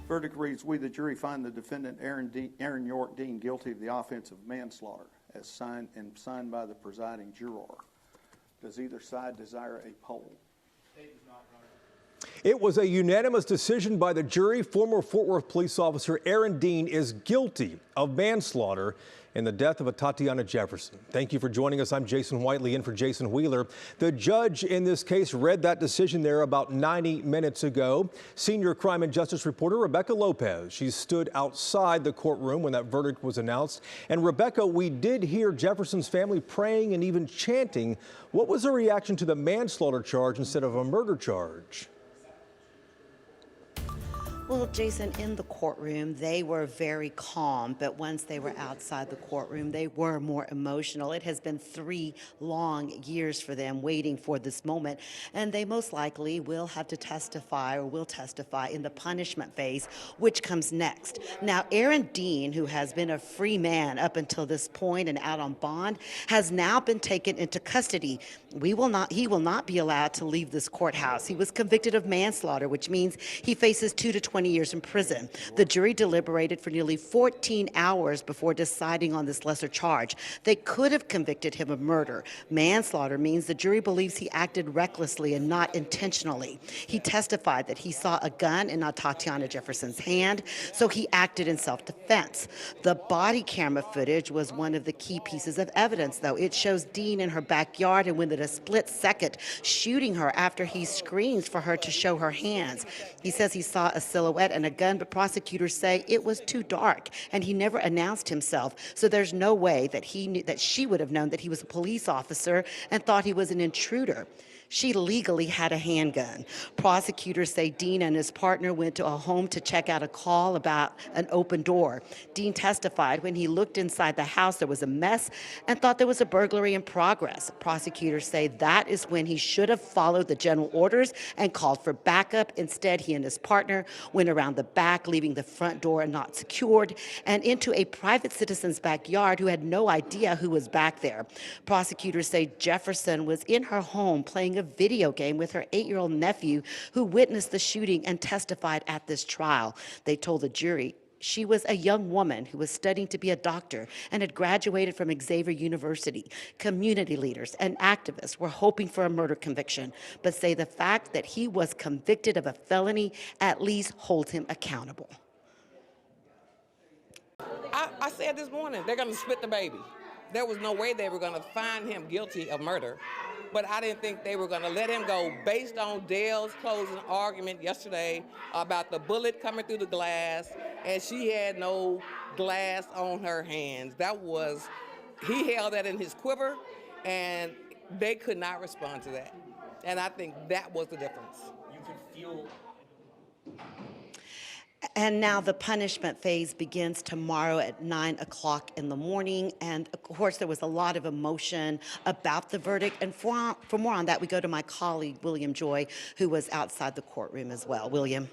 Verdict reads, we, the jury, find the defendant Aaron York Dean guilty of the offense of manslaughter, as signed by the presiding juror. Does either side desire a poll? It was a unanimous decision by the jury. Former Fort Worth police officer Aaron Dean is guilty of manslaughter in the death of Atatiana-Jefferson. Thank you for joining us. I'm Jason Whiteley in for Jason Wheeler. The judge in this case read that decision there about 90 minutes ago. Senior crime and justice reporter Rebecca Lopez. She stood outside the courtroom when that verdict was announced. And Rebecca, we did hear Jefferson's family praying and even chanting. What was the reaction to the manslaughter charge instead of a murder charge? Well, Jason, in the courtroom, they were very calm, but once they were outside the courtroom, they were more emotional. It has been 3 long years for them waiting for this moment, and they most likely will have to testify or will testify in the punishment phase, which comes next. Now, Aaron Dean, who has been a free man up until this point and out on bond, has now been taken into custody. He will not be allowed to leave this courthouse. He was convicted of manslaughter, which means he faces 2 to 20 years in prison. The jury deliberated for nearly 14 hours before deciding on this lesser charge. They could have convicted him of murder. Manslaughter means the jury believes he acted recklessly and not intentionally. He testified that he saw a gun in Atatiana-Jefferson's hand, so he acted in self-defense. The body camera footage was one of the key pieces of evidence, though. It shows Dean in her backyard and within a split second shooting her after he screams for her to show her hands. He says he saw a silhouette and a gun, but prosecutors say it was too dark and he never announced himself. So there's no way that she would have known that he was a police officer and thought he was an intruder. She legally had a handgun. Prosecutors say Dean and his partner went to a home to check out a call about an open door. Dean testified when he looked inside the house, there was a mess and thought there was a burglary in progress. Prosecutors say that is when he should have followed the general orders and called for backup. Instead, he and his partner went around the back, leaving the front door not secured, and into a private citizen's backyard who had no idea who was back there. Prosecutors say Jefferson was in her home playing a video game with her 8-year-old nephew who witnessed the shooting and testified at this trial. They told the jury she was a young woman who was studying to be a doctor and had graduated from Xavier University. Community leaders and activists were hoping for a murder conviction, but say the fact that he was convicted of a felony at least holds him accountable. I said this morning, they're going to split the baby. There was no way they were going to find him guilty of murder, but I didn't think they were going to let him go based on Dale's closing argument yesterday about the bullet coming through the glass, and she had no glass on her hands. He held that in his quiver, and they could not respond to that. And I think that was the difference. You could feel. And now the punishment phase begins tomorrow at 9 o'clock in the morning. And of course, there was a lot of emotion about the verdict. And for more on that, we go to my colleague, William Joy, who was outside the courtroom as well. William.